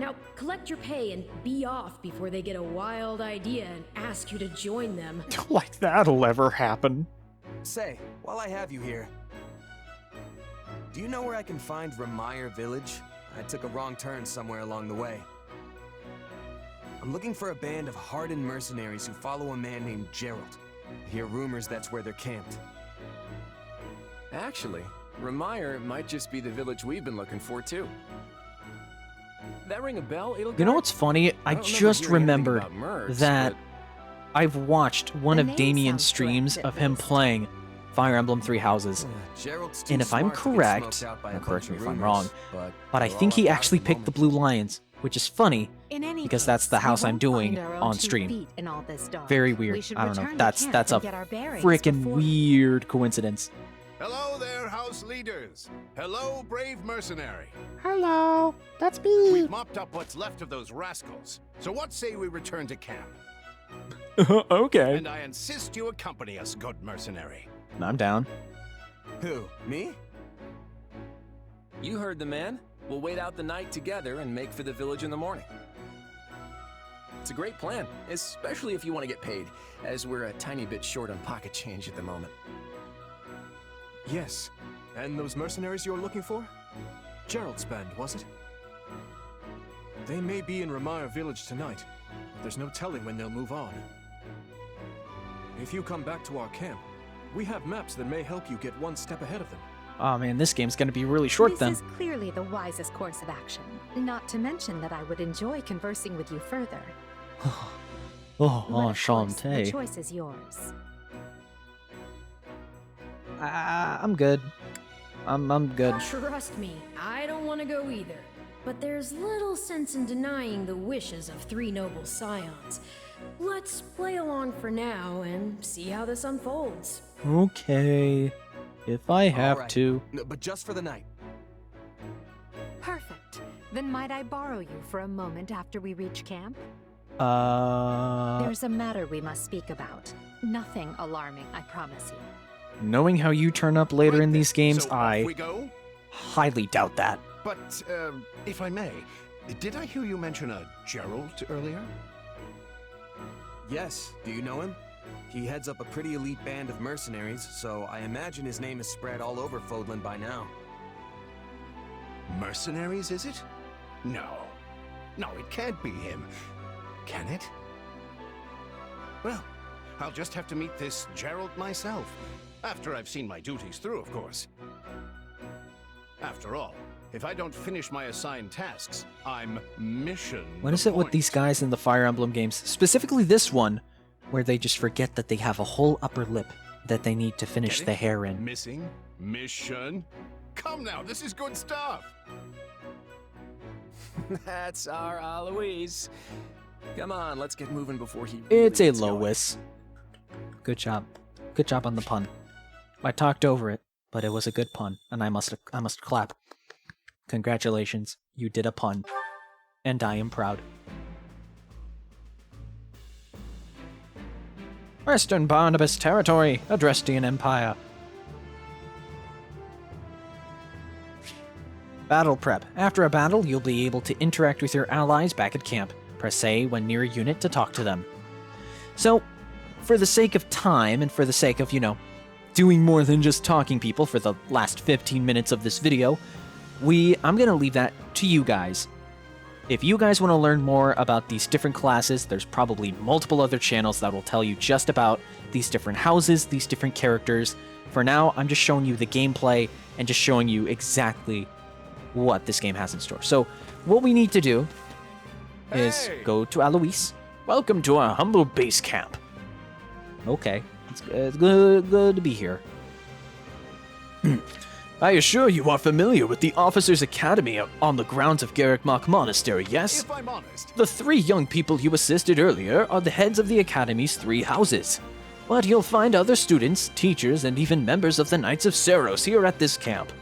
Now, collect your pay and be off before they get a wild idea and ask you to join them. Like that'll ever happen. Say, while I have you here, do you know where I can find Remire Village? I took a wrong turn somewhere along the way. I'm looking for a band of hardened mercenaries who follow a man named Gerald. I hear rumors that's where they're camped. Actually, Remire might just be the village we've been looking for, too. That ring a bell, Edelgard? You know what's funny? I just remembered that I've watched one of Damien's streams of him playing Fire Emblem Three Houses. And if I'm correct, now correct me if I'm wrong, but I think he actually picked the Blue Lions, which is funny because that's the house I'm doing on stream. Very weird. I don't know. That's a freaking weird coincidence. Hello there, house leaders. Hello, brave mercenary. Hello, that's me. We've mopped up what's left of those rascals. So what say we return to camp? Okay. And I insist you accompany us, good mercenary. I'm down. Who? Me? You heard the man. We'll wait out the night together and make for the village in the morning. It's a great plan, especially if you want to get paid, as we're a tiny bit short on pocket change at the moment. Yes. And those mercenaries you're looking for? Gerald's band, was it? They may be in Remire Village tonight, but there's no telling when they'll move on. If you come back to our camp, we have maps that may help you get one step ahead of them. Oh man, this game's gonna be really short then. This is clearly the wisest course of action. Not to mention that I would enjoy conversing with you further. Oh, But of course, enchanté. the choice is yours. I'm good. I'm good. Trust me, I don't want to go either. But there's little sense in denying the wishes of three noble scions. Let's play along for now and see how this unfolds. Okay. If I have All right. to. No, but just for the night. Perfect. Then might I borrow you for a moment after we reach camp? Uh, There's a matter we must speak about. Nothing alarming, I promise you. knowing how you turn up later in these games, So I off we go? highly doubt that. But, if I may, did I hear you mention a Gerald earlier? Yes. Do you know him? He heads up a pretty elite band of mercenaries, so I imagine his name is spread all over Fódlan by now. Mercenaries, is it? No. No, it can't be him. Can it? Well, I'll just have to meet this Gerald myself. After I've seen my duties through, of course. After all, if I don't finish my assigned tasks, I'm mission. What is it with these guys in the Fire Emblem games, specifically this one, where they just forget that they have a whole upper lip that they need to finish Get it? the hair in? Missing mission. Come now, this is good stuff. That's our Aloise. Come on, let's get moving before he. It's a gets going. Lois. Good job. Good job on the pun. I talked over it, but it was a good pun, and I must clap. Congratulations, you did a pun. And I am proud. Western Barnabas territory, Adrestian Empire. Battle prep. After a battle, you'll be able to interact with your allies back at camp. Press A when near a unit to talk to them. So, for the sake of time, and for the sake of, doing more than just talking people for the last 15 minutes of this video, I'm gonna leave that to you guys. If you guys want to learn more about these different classes, there's probably multiple other channels that will tell you just about these different houses, these different characters. For now, I'm just showing you the gameplay and just showing you exactly what this game has in store. So, what we need to do is go to Alois. Welcome to our humble base camp. Okay, it's good to be here. I assure you are familiar with the Officers' Academy on the grounds of Garrickmach Monastery, yes? If I'm honest. The 3 young people you assisted earlier are the heads of the Academy's 3 houses. But you'll find other students, teachers, and even members of the Knights of Seros here at this camp.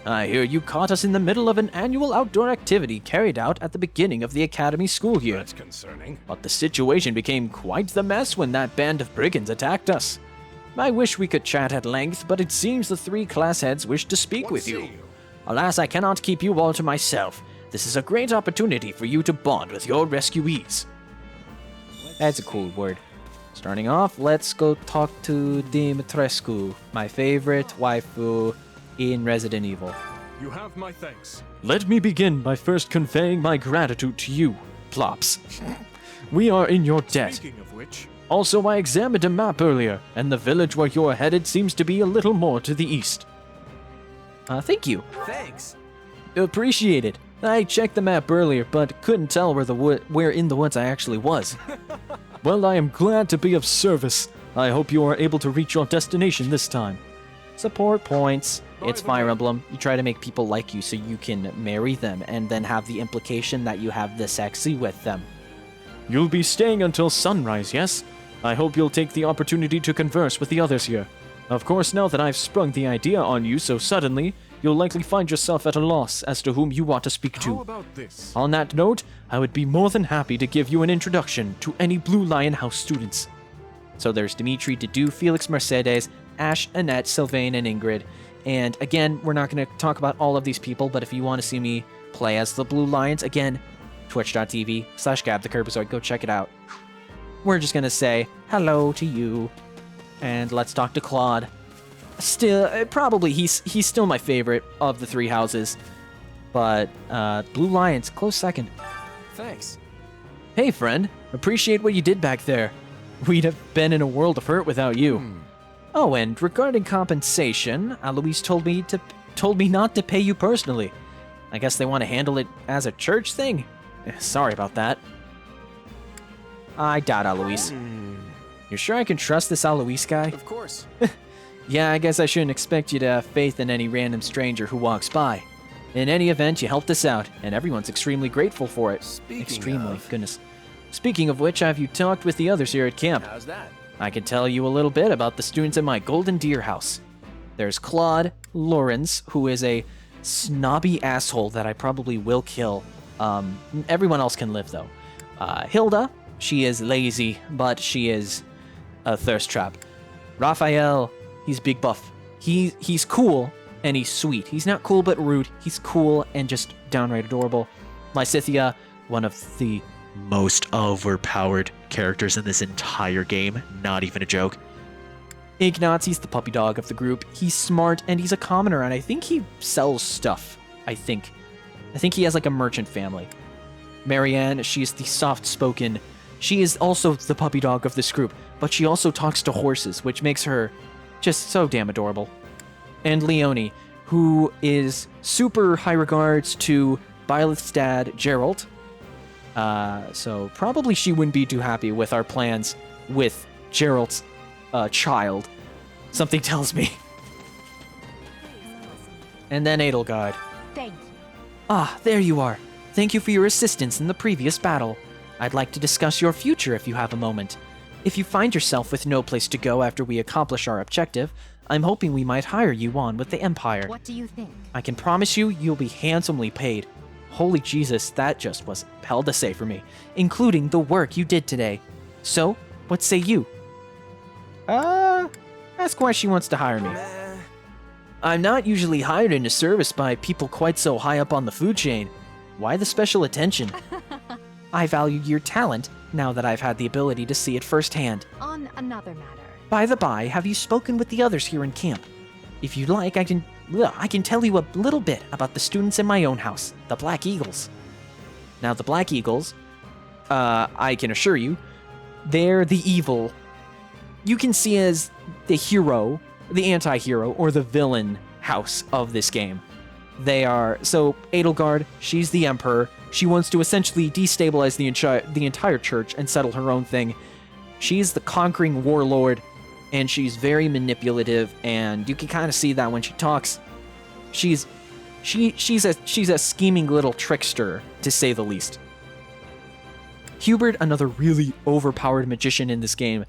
I hear you caught us in the middle of an annual outdoor activity carried out at the beginning of the Academy school year. That's concerning. But the situation became quite the mess when that band of brigands attacked us. I wish we could chat at length, but it seems the 3 class heads wish to speak with you. Alas, I cannot keep you all to myself. This is a great opportunity for you to bond with your rescuees. That's a cool word. Starting off, let's go talk to Dimitrescu, my favorite waifu in Resident Evil. You have my thanks. Let me begin by first conveying my gratitude to you, Plops. We are in your debt. Speaking of which... Also, I examined a map earlier, and the village where you're headed seems to be a little more to the east. Thank you. Thanks. Appreciate it. I checked the map earlier, but couldn't tell where in the woods I actually was. Well, I am glad to be of service. I hope you are able to reach your destination this time. Support points. It's Fire Emblem. You try to make people like you so you can marry them and then have the implication that you have the sexy with them. You'll be staying until sunrise, yes? I hope you'll take the opportunity to converse with the others here. Of course, now that I've sprung the idea on you so suddenly, you'll likely find yourself at a loss as to whom you ought to speak to. How about this? On that note, I would be more than happy to give you an introduction to any Blue Lion House students. So there's Dimitri, Dedu, Felix, Mercedes, Ash, Annette, Sylvain, and Ingrid. And again, we're not going to talk about all of these people, but if you want to see me play as the Blue Lions, again, twitch.tv/GabTheKiRBiZoiD, go check it out. We're just going to say hello to you, and let's talk to Claude. Still, probably he's still my favorite of the three houses, but Blue Lions, close second. Thanks. Hey friend, appreciate what you did back there. We'd have been in a world of hurt without you. Oh, and regarding compensation, Alois told me not to pay you personally. I guess they want to handle it as a church thing? Sorry about that. I doubt Alois. You're sure I can trust this Alois guy? Of course. Yeah, I guess I shouldn't expect you to have faith in any random stranger who walks by. In any event, you helped us out, and everyone's extremely grateful for it. Goodness. Speaking of which, have you talked with the others here at camp? How's that? I can tell you a little bit about the students at my Golden Deer house. There's Claude, Lawrence, who is a snobby asshole that I probably will kill. Everyone else can live, though. Hilda, she is lazy, but she is a thirst trap. Raphael, he's big buff. He's cool, and he's sweet. He's not cool but rude. He's cool and just downright adorable. Lysithia, one of the most overpowered characters in this entire game. Not even a joke. Ignatz, he's the puppy dog of the group. He's smart, and he's a commoner, and I think he sells stuff. I think he has like a merchant family. Marianne, she's the soft-spoken. She is also the puppy dog of this group, but she also talks to horses, which makes her just so damn adorable. And Leonie, who is super high regards to Byleth's dad, Geralt. So probably she wouldn't be too happy with our plans with Geralt's child. Something tells me. And then Edelgard. Thank you. Ah, there you are. Thank you for your assistance in the previous battle. I'd like to discuss your future if you have a moment. If you find yourself with no place to go after we accomplish our objective, I'm hoping we might hire you on with the Empire. What do you think? I can promise you, you'll be handsomely paid. Holy Jesus, that just was hell to say for me, including the work you did today. So, what say you? Ask why she wants to hire me. I'm not usually hired into service by people quite so high up on the food chain. Why the special attention? I value your talent now that I've had the ability to see it firsthand. On another matter. By the by, have you spoken with the others here in camp? If you'd like, I can tell you a little bit about the students in my own house, the Black Eagles. Now, the Black Eagles, I can assure you, they're the evil. You can see as the hero, the anti-hero, or the villain house of this game. They are, so Edelgard, she's the emperor. She wants to essentially destabilize the entire church and settle her own thing. She's the conquering warlord, and she's very manipulative, and you can kind of see that when she talks. She's a scheming little trickster, to say the least. Hubert, another really overpowered magician in this game.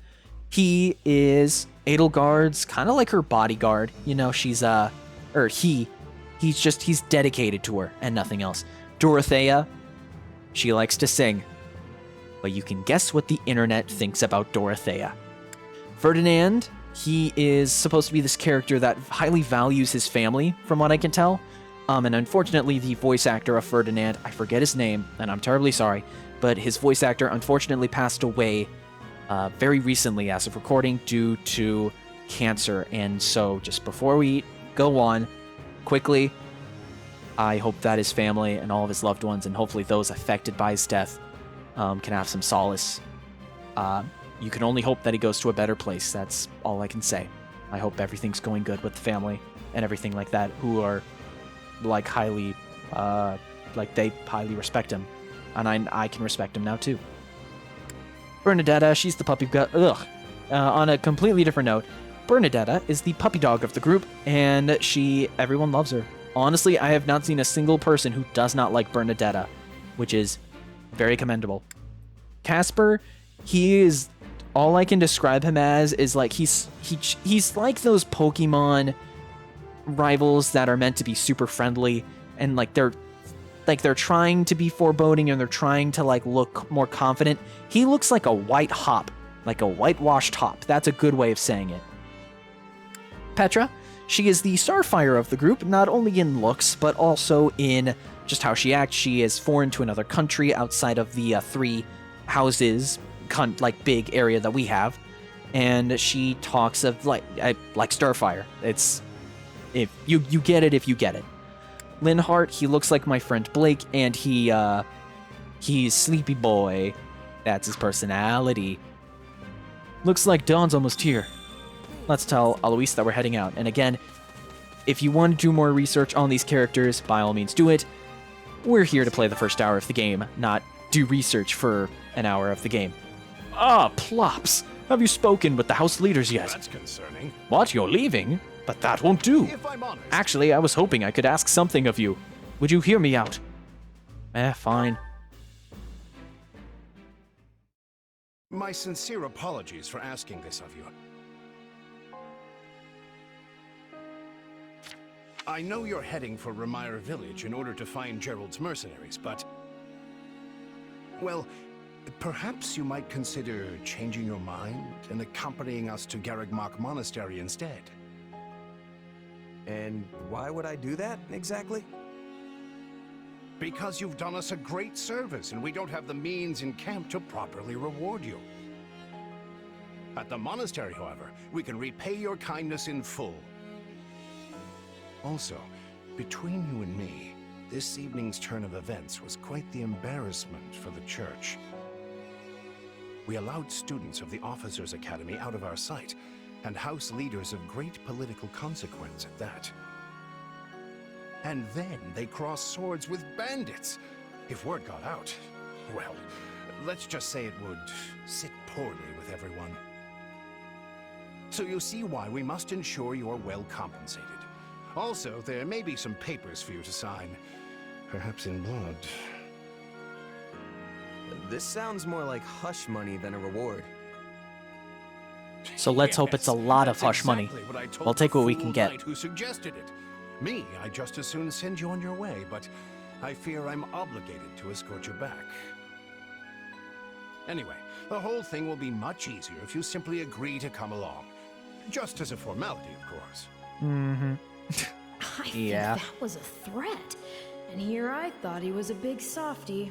He is Edelgard's kind of like her bodyguard. You know, he's dedicated to her and nothing else. Dorothea, she likes to sing. But you can guess what the internet thinks about Dorothea. Ferdinand, he is supposed to be this character that highly values his family, from what I can tell. And unfortunately, the voice actor of Ferdinand, I forget his name, and I'm terribly sorry, but his voice actor unfortunately passed away very recently as of recording due to cancer. And so just before we go on, quickly, I hope that his family and all of his loved ones, and hopefully those affected by his death, can have some solace. You can only hope that he goes to a better place. That's all I can say. I hope everything's going good with the family and everything like that, who are like highly, like they highly respect him, and I can respect him now too. Bernadetta, she's the puppy. On a completely different note, Bernadetta is the puppy dog of the group, and everyone loves her. Honestly, I have not seen a single person who does not like Bernadetta, which is very commendable. Casper, he is, all I can describe him as is like he's like those Pokemon rivals that are meant to be super friendly, and like they're trying to be foreboding, and they're trying to like look more confident. He looks like a white hop, like a whitewashed hop. That's a good way of saying it. Petra, she is the starfire of the group, not only in looks but also in just how she acts. She is foreign to another country outside of the 3 houses like big area that we have, and she talks of like Starfire. It's, if you get it, if you get it. Linhart, he looks like my friend Blake, and he's Sleepy Boy. That's his personality. Looks like Dawn's almost here. Let's tell Alois that we're heading out. And again, if you want to do more research on these characters, by all means do it. We're here to play the first hour of the game, not do research for an hour of the game. Ah, plops! Have you spoken with the house leaders yet? That's concerning. What, you're leaving? But that won't do. If I'm honest. Actually, I was hoping I could ask something of you. Would you hear me out? Fine. My sincere apologies for asking this of you. I know you're heading for Remire Village in order to find Gerald's mercenaries, but... well, perhaps you might consider changing your mind and accompanying us to Garrigmach Monastery instead. And why would I do that, exactly? Because you've done us a great service, and we don't have the means in camp to properly reward you. At the monastery, however, we can repay your kindness in full. Also, between you and me, this evening's turn of events was quite the embarrassment for the church. We allowed students of the Officers' Academy out of our sight, and house leaders of great political consequence at that. And then they crossed swords with bandits. If word got out, well, let's just say it would sit poorly with everyone. So you see why we must ensure you're well compensated. Also, there may be some papers for you to sign, perhaps in blood. This sounds more like hush money than a reward. So let's hope it's a lot of hush money. We'll take what we can get. Who suggested it? Me, I'd just as soon send you on your way, but I fear I'm obligated to escort you back. Anyway, the whole thing will be much easier if you simply agree to come along. Just as a formality, of course. Mm-hmm. I think that was a threat. And here I thought he was a big softy.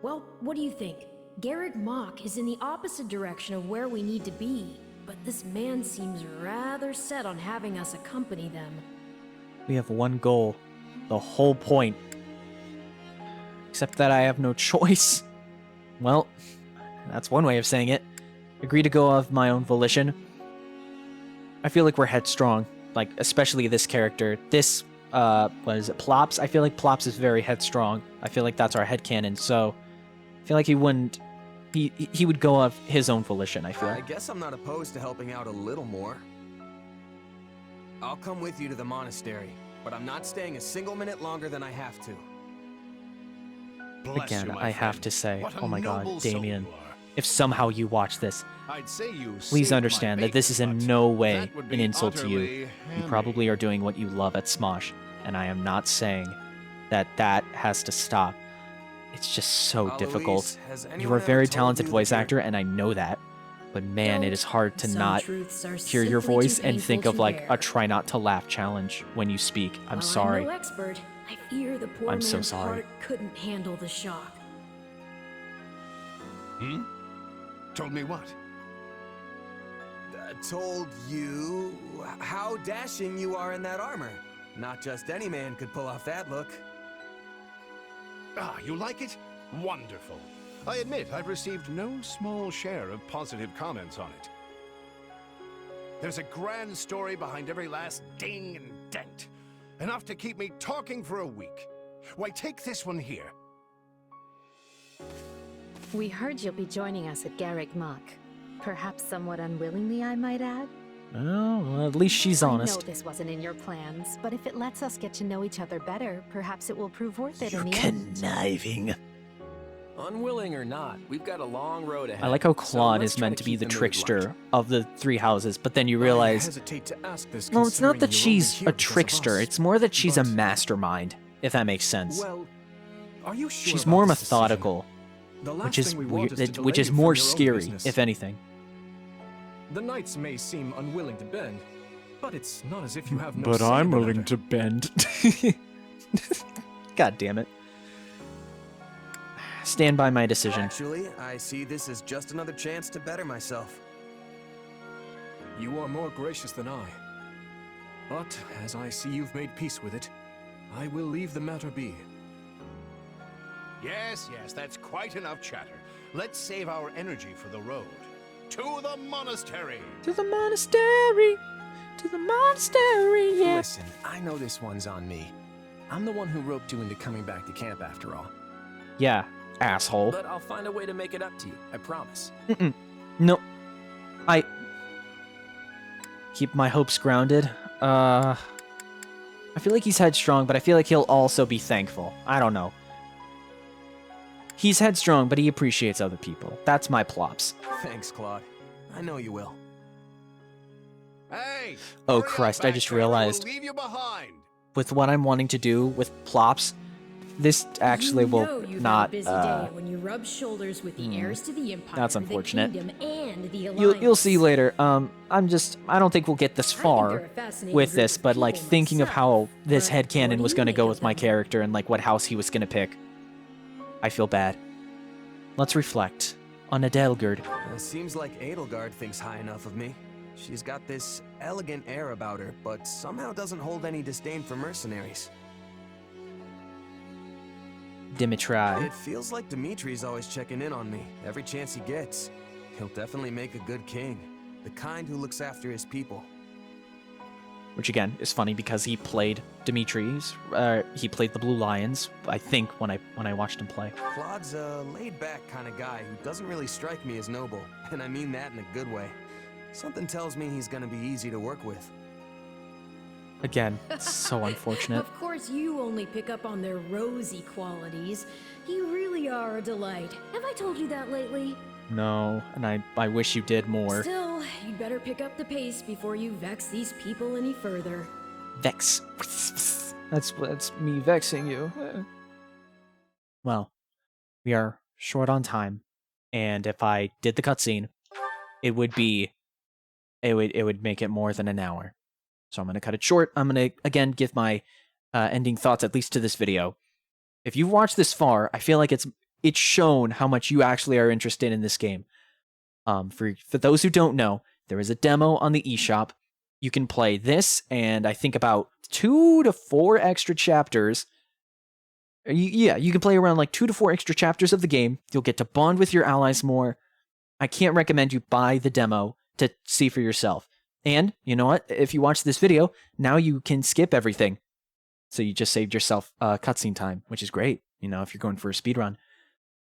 Well, what do you think? Garrigmach is in the opposite direction of where we need to be, but this man seems rather set on having us accompany them. We have one goal. The whole point. Except that I have no choice. Well, that's one way of saying it. Agree to go of my own volition. I feel like we're headstrong. Like, especially this character. This, what is it, Plops? I feel like Plops is very headstrong. I feel like that's our headcanon, so... I feel like he wouldn't... He would go of his own volition, I feel. I guess I'm not opposed to helping out a little more. I'll come with you to the monastery, but I'm not staying a single minute longer than I have to. Bless Again, you, my I have friend. to say, What a oh my god, noble soul Damien, you are. if somehow you watch this, I'd say you please saved my understand that this is in bacon, no but way that would an be insult to you. utterly You hammy. probably are doing what you love at Smosh, and I am not saying that that has to stop. It's just so Alois, difficult. has You anyone are a ever very told talented you voice that you're- actor, and I know that. But man, it is hard to Some not truths are hear your simply too voice and think painful of to like bear. a try not to laugh challenge when you speak. I'm While sorry. I'm no expert, I fear the poor I'm so man's sorry. heart couldn't handle the shock. Hmm? Told me what? Told you how dashing you are in that armor. Not just any man could pull off that look. Ah, you like it? Wonderful. I admit I've received no small share of positive comments on it. There's a grand story behind every last ding and dent. Enough to keep me talking for a week. Why, take this one here. We heard you'll be joining us at Garrick Muck. Perhaps somewhat unwillingly, I might add. Well, at least she's I honest. know this wasn't in your plans, but if it lets us get to know each other better, perhaps it will prove worth it You're in the end. conniving. Unwilling or not, we've got a long road ahead. I like how So Claude let's is try meant to be keep the mood trickster light. of the three houses, but then you realize, hesitate to ask this well, it's not that considering you're only she's here a because of trickster, us. it's more that she's a But- mastermind, if that makes sense. Well, are you sure She's about more this decision? methodical, The last which is thing we weird, want is to delay which is you from more your own scary, business. if anything. The knights may seem unwilling to bend, but it's not as if you have no But say I'm in the willing matter. to bend. God damn it. Stand by my decision. Actually, I see this as just another chance to better myself. You are more gracious than I. But as I see you've made peace with it, I will leave the matter be. Yes, yes, that's quite enough chatter. Let's save our energy for the road. To the monastery! To the monastery! To the monastery, yeah! Listen, I know this one's on me. I'm the one who roped you into coming back to camp after all. Yeah, asshole. But I'll find a way to make it up to you, I promise. No. I keep my hopes grounded. I feel like he's headstrong, but I feel like he'll also be thankful. I don't know. He's headstrong, but he appreciates other people. That's my plops. Thanks, Claude. I know you will. Hey! Oh hurry up Christ, I back just there, or we'll realized. leave you behind. With what I'm wanting to do with plops, this actually you know will you've not. had a busy day when you rub shoulders with the heirs to the empire, that's the unfortunate. kingdom, and the You'll alliance. see later. I don't think we'll get this far they're a fascinating with group this, of but like people thinking of how this but headcanon what do was you going to make go of with my them? character and like what house he was going to pick, I feel bad. Let's reflect on Edelgard. Seems like Edelgard thinks high enough of me. She's got this elegant air about her, but somehow doesn't hold any disdain for mercenaries. Dimitri. It feels like Dimitri's always checking in on me, every chance he gets. He'll definitely make a good king, the kind who looks after his people. Which again is funny because he played Dimitri's. He played the Blue Lions, I think, when I watched him play. Claude's a laid-back kind of guy who doesn't really strike me as noble, and I mean that in a good way. Something tells me he's gonna be easy to work with. Again, it's so unfortunate. Of course, you only pick up on their rosy qualities. You really are a delight. Have I told you that lately? No, and I wish you did more. Still, you'd better pick up the pace before you vex these people any further. Vex. That's me vexing you. Well, we are short on time, and if I did the cutscene, it would make it more than an hour. So I'm gonna cut it short. I'm gonna again give my ending thoughts at least to this video. If you've watched this far, I feel like it's shown how much you actually are interested in this game. For those who don't know, there is a demo on the eShop. You can play this, and I think about 2 to 4 extra chapters. You can play around like 2 to 4 extra chapters of the game. You'll get to bond with your allies more. I can't recommend you buy the demo to see for yourself. And, you know what? If you watch this video, now you can skip everything. So you just saved yourself cutscene time, which is great, you know, if you're going for a speedrun.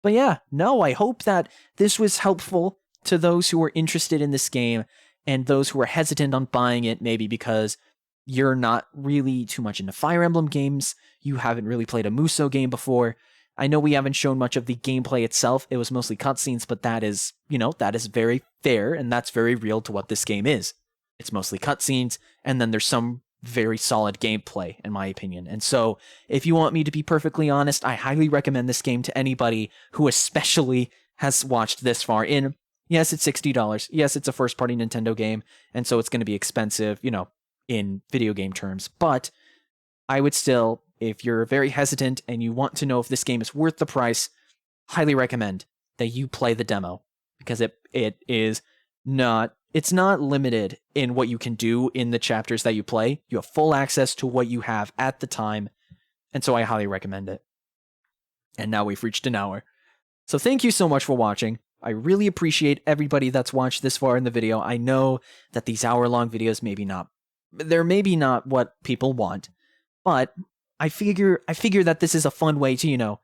But yeah, no, I hope that this was helpful to those who are interested in this game and those who are hesitant on buying it, maybe because you're not really too much into Fire Emblem games, you haven't really played a Musou game before. I know we haven't shown much of the gameplay itself, it was mostly cutscenes, but that is, you know, that is very fair, and that's very real to what this game is. It's mostly cutscenes, and then there's some very solid gameplay, in my opinion. And so, if you want me to be perfectly honest, I highly recommend this game to anybody who especially has watched this far in, Yes, it's $60. Yes, it's a first-party Nintendo game, and so it's going to be expensive, you know, in video game terms. But I would still, if you're very hesitant and you want to know if this game is worth the price, highly recommend that you play the demo, because it's not limited in what you can do in the chapters that you play. You have full access to what you have at the time, and so I highly recommend it. And now we've reached an hour. So thank you so much for watching. I really appreciate everybody that's watched this far in the video. I know that these hour-long videos they're maybe not what people want, but I figure that this is a fun way to, you know,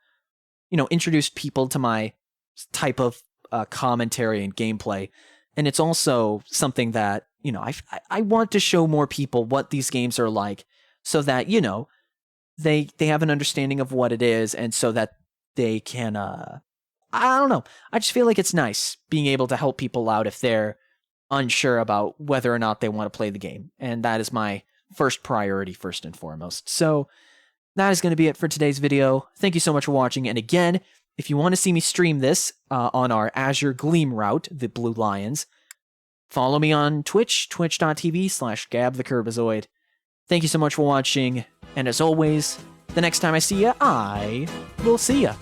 introduce people to my type of commentary and gameplay. And it's also something that, you know, I want to show more people what these games are like, so that, you know, they have an understanding of what it is, and so that they can, I don't know. I just feel like it's nice being able to help people out if they're unsure about whether or not they want to play the game. And that is my first priority, first and foremost. So that is going to be it for today's video. Thank you so much for watching. And again, if you want to see me stream this on our Azure Gleam route, the Blue Lions, follow me on Twitch, twitch.tv/GabTheKiRBiZoid. Thank you so much for watching. And as always, the next time I see ya, I will see ya.